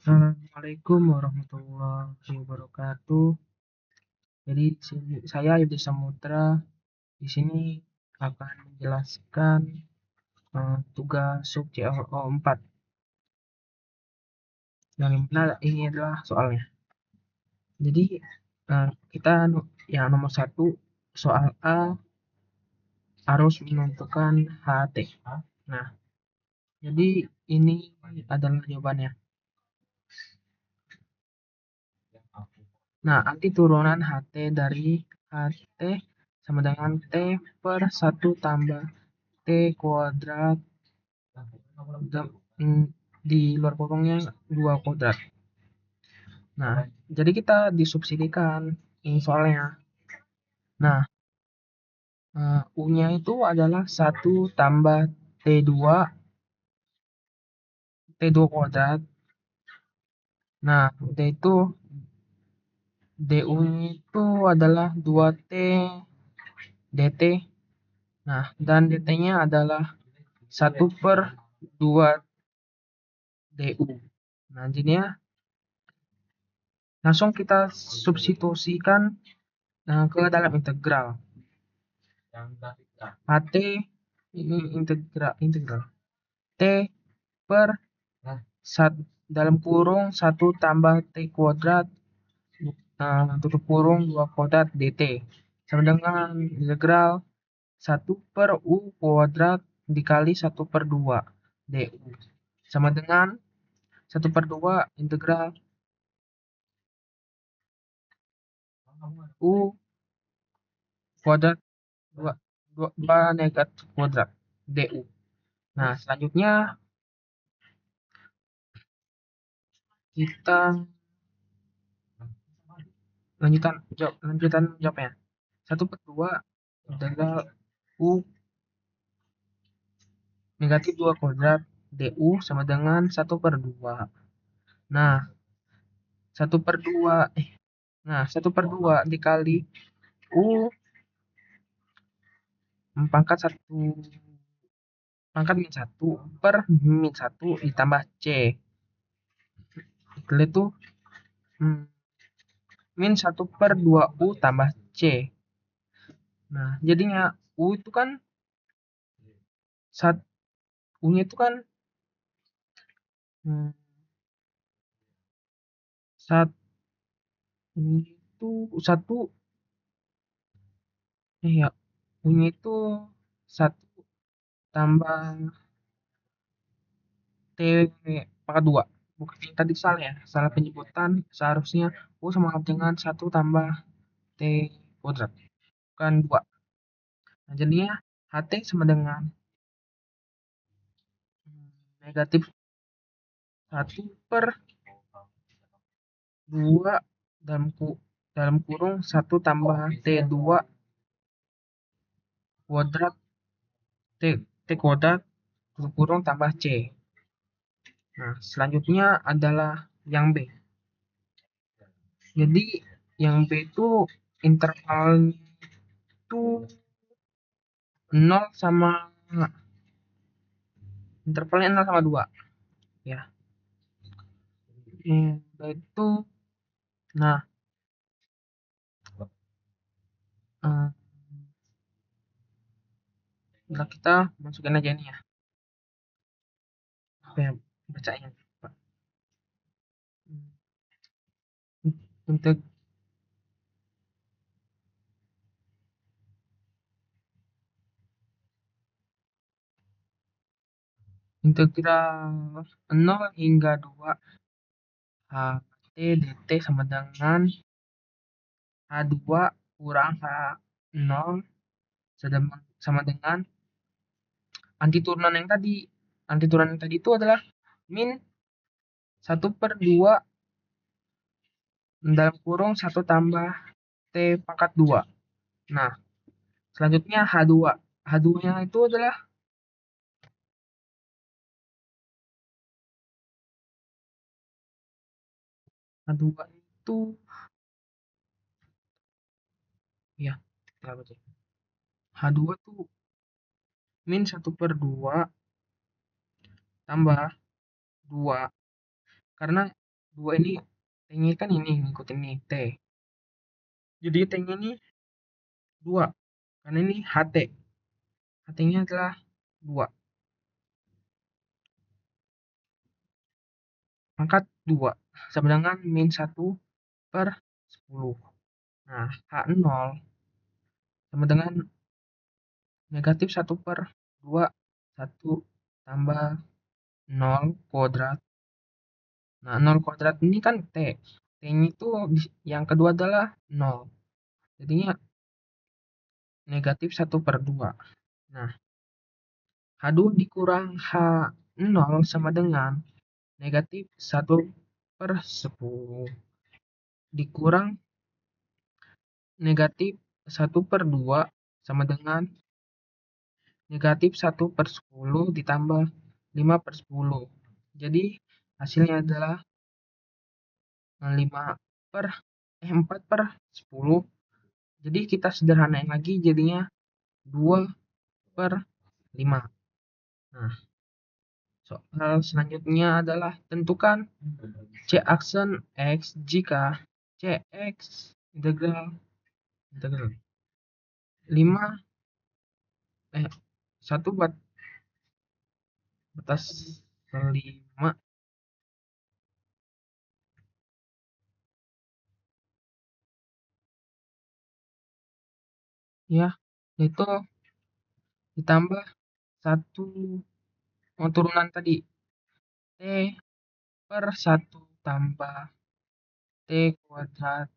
Assalamualaikum warahmatullahi wabarakatuh. Jadi di sini saya Yudi Samutra di sini akan menjelaskan tugas sub CLO 4 yang mana ini adalah soalnya. Jadi kita yang nomor satu soal A harus menentukan HT. Nah, jadi ini adalah jawabannya. Nah, arti turunan HT dari HT sama dengan T per 1 tambah T kuadrat di luar kurungnya 2 kuadrat. Nah, jadi kita disubsidikan ini soalnya. Nah, U-nya itu adalah 1 tambah T2 kuadrat. Nah, DU-nya itu adalah 2T DT. Nah, dan DT-nya adalah 1 per 2 DU. Nah, jadinya langsung kita substitusikan ke dalam integral. HT ini integral T per dalam kurung 1 tambah T kuadrat tutup kurung 2 kuadrat DT sama dengan integral 1 per U kuadrat dikali 1 per 2 DU sama dengan 1 per 2 integral U kuadrat 2 negatif kuadrat DU. Nah, selanjutnya kita lanjutan jawabnya. 1 per 2 integral U negatif 2 kuadrat DU sama dengan 1 per 2. Nah, 1 per 2 1 per 2 dikali U pangkat 1 per min 1 ditambah C. Itu min 1 per 2 U tambah C. Nah, jadinya U itu kan U-nya itu kan satu ya U-nya itu 1 tambah T pangkat 2. Bukan yang tadi salah penyebutan, seharusnya U sama dengan 1 tambah T kuadrat, bukan 2. Nah, jadinya HT sama dengan negatif 1 per 2 dalam kurung 1 tambah T2 kuadrat T kuadrat tutup kurung tambah C. Nah, selanjutnya adalah yang B. Jadi yang B itu interval itu 0 sama intervalnya 0 sama 2 ya. Itu nah kita masukin aja ini ya. Apa ya bacanya Pak? Untuk integral 0 hingga 2 HT dt sama dengan H2 kurang H0 sama dengan anti turunan yang tadi. Anti turunan yang tadi itu adalah min 1 per 2 dalam kurung 1 tambah T pangkat 2. Nah, selanjutnya H2. H2-nya itu adalah H2 itu ya, kita baca. H2 tuh min 1 per 2 tambah 2 karena 2 ini T-nya kan ini ngikutin nih T. Jadi T-nya ini 2 karena ini HT. HT-nya adalah 2. Pangkat 2 sama dengan min 1 per 10. Nah, H0 sama dengan negatif 1 per 2. 1 tambah 0 kuadrat. Nah, 0 kuadrat ini kan T. T-nya itu yang kedua adalah 0. Jadinya negatif 1 per 2. Nah, H2 dikurang H0 sama dengan negatif 1 per 10. Dikurang negatif 1 per 2 sama dengan negatif 1 per 10 ditambah 5 per 10. Jadi hasilnya adalah 4 per 10. Jadi kita sederhanain lagi jadinya 2 per 5. Nah, soal selanjutnya adalah tentukan C aksen X jika Cx integral 5 1 batas 5 ya, itu ditambah 1 turunan tadi T per 1 tambah T kuadrat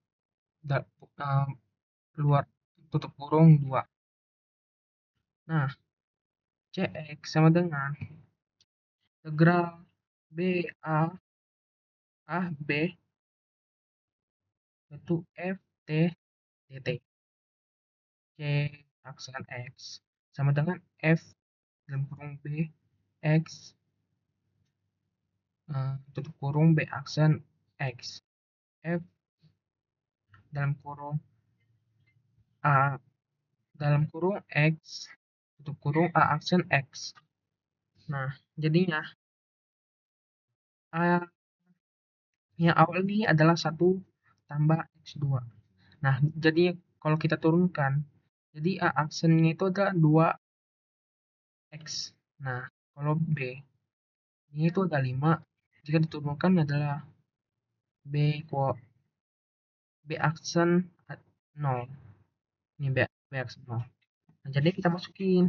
luar tutup kurung 2. Nah, Cx sama dengan integral B yaitu Ft dt. C aksen X sama dengan F dalam kurung B X tutup kurung B aksen X. F dalam kurung A dalam kurung X tutup kurung A aksen X. Nah, jadinya A yang awal ini adalah 1 tambah X2. Nah, jadi kalau kita turunkan, jadi A aksennya itu adalah 2X. Nah, kalau B, ini itu ada 5. Jika diturunkan adalah B aksen 0. Ini B aksen 0. Nah, jadi kita masukin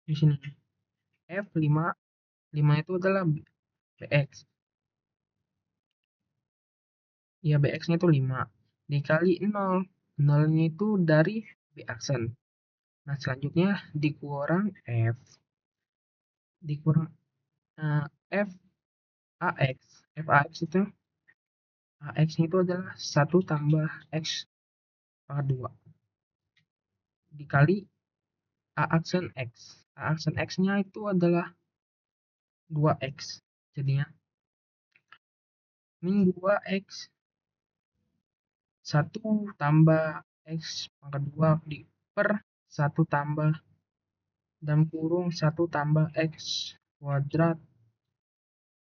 di sini. F5, 5 itu adalah BX. Ya, BX-nya itu 5. Dikali 0. 0-nya itu dari B aksen. Nah, selanjutnya dikurang F. Dikurang F AX. F AX itu AX-nya itu adalah 1 tambah X pangkat 2. Dikali A aksen X. A aksen X-nya itu adalah 2X. Jadinya min 2X 1 tambah X pangkat 2 per 1 tambah dalam kurung 1 tambah X kuadrat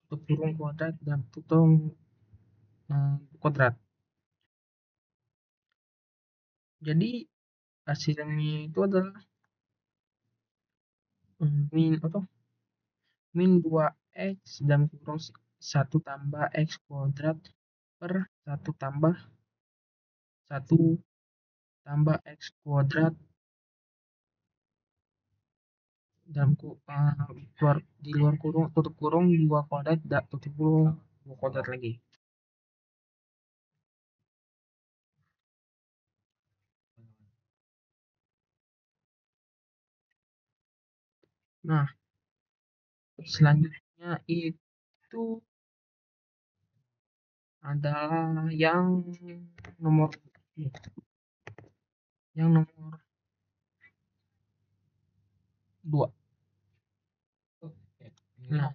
tutup kurung kuadrat dan tutup kuadrat. Jadi hasilnya itu adalah min 2X dalam kurung 1 tambah X kuadrat per 1 tambah 1 tambah X kuadrat dalam di luar kurung tutup kurung 2 kuadrat tutup kurung 2 kuadrat lagi. Nah, selanjutnya itu adalah yang nomor 2. Nah,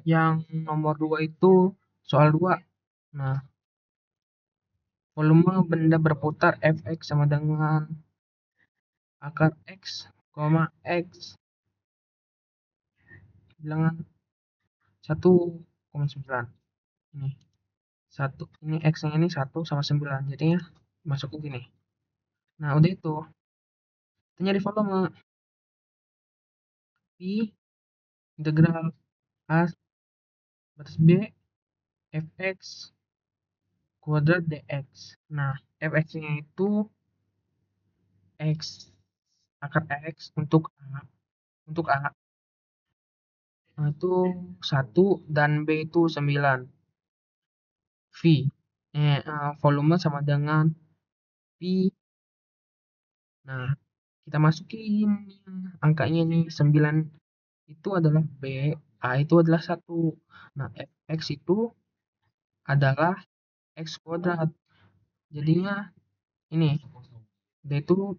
yang nomor 2 itu soal 2. Nah, volume benda berputar Fx sama dengan akar X, X bilangan 1 1,9. Ini 1, ini X-nya ini 1 sama 9. Jadinya masuk ke gini. Nah, udah itu. Kita nyari volume. P integral A batas B fx kuadrat dx. Nah, fx-nya itu x akar x untuk A. Untuk A itu 1 dan B itu 9. V volume sama dengan P. Nah, kita masukin angkanya nih 9 itu adalah B, A itu adalah 1. Nah, fx itu adalah x kuadrat. Jadinya ini D itu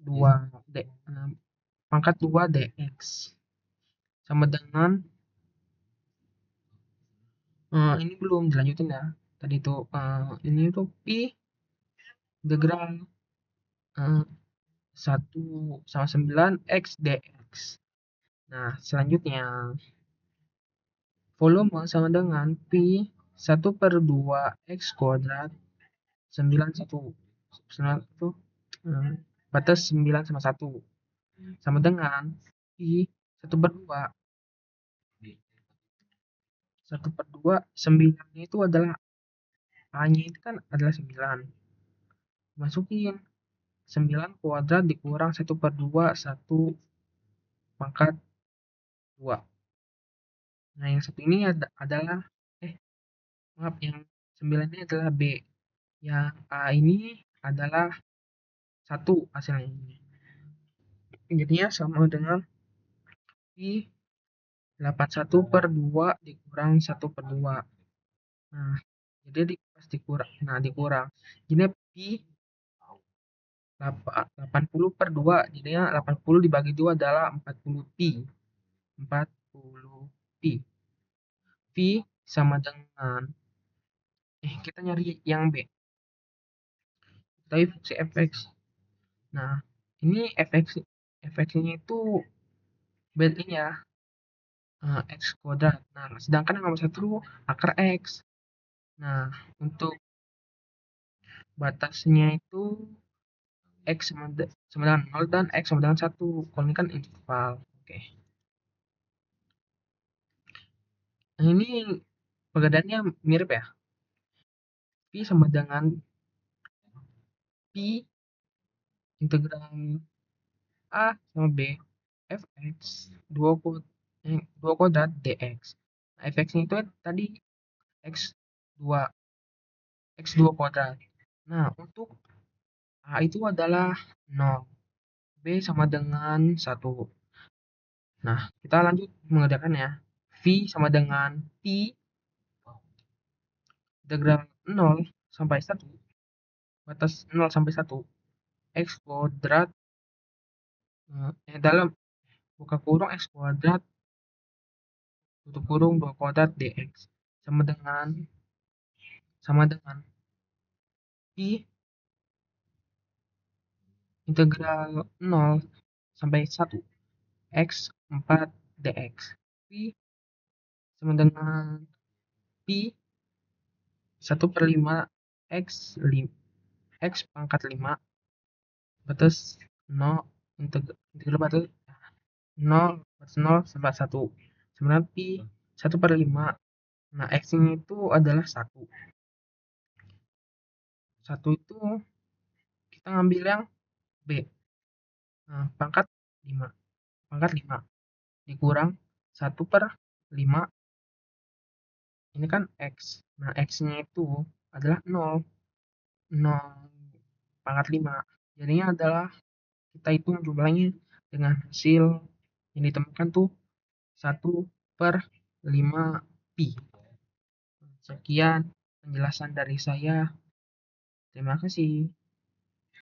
2 D pangkat 2 dx sama dengan ini belum dilanjutin ya. Tadi itu ini tuh Pi integral 1 sama 9 x dx. Nah, selanjutnya volume sama dengan Pi 1/2 x kuadrat 9 1 itu batas 9 sama 1 sama dengan Pi 1/2 9 itu adalah A-nya itu kan adalah 9. Masukin 9 kuadrat dikurang 1/2 1 pangkat 2. Nah, yang satu ini adalah maaf, yang 9 ini adalah B. Yang A ini adalah 1 hasilnya ini. Jadinya sama dengan Pi 81/2 dikurang 1/2. Nah, jadi pas dikurang. Nah, dikurang. Jadi Pi 80/2. Jadinya 80 dibagi 2 adalah 40 pi. 40 pi. Pi sama dengan kita nyari yang B. Tapi fungsi fx. Nah, ini fx-nya itu bed ini ya. X kuadrat. Nah, sedangkan yang nomor 1 akar x. Nah, untuk batasnya itu x sama dengan 0 dan x sama dengan 1. Kalau ini kan interval. Oke. Nah, ini perbedaaannya mirip ya. Pi sama dengan Pi integral A sama B fx 2 kuadrat dx. Nah, fx-nya itu tadi x2 kuadrat. Nah, untuk A itu adalah 0, B sama dengan 1. Nah, kita lanjut mengerjakan ya. V sama dengan Pi integral 0 sampai 1 batas 0 sampai 1 x kuadrat dalam buka kurung x kuadrat tutup kurung 2 kuadrat dx sama dengan Pi integral 0 sampai 1 x 4 dx. Pi sama dengan Pi 1/5 x 5 x pangkat 5 batas 0 integral batas 0 sampai 1 sebenarnya Pi 1/5. Nah, x-nya itu adalah 1. 1 itu kita ngambil yang B. Nah, pangkat 5 dikurang 1/5. Ini kan x. Nah, x-nya itu adalah 0 pangkat 5. Jadinya adalah kita hitung jumlahnya dengan hasil yang ditemukan tuh 1/5 pi. Sekian penjelasan dari saya. Terima kasih.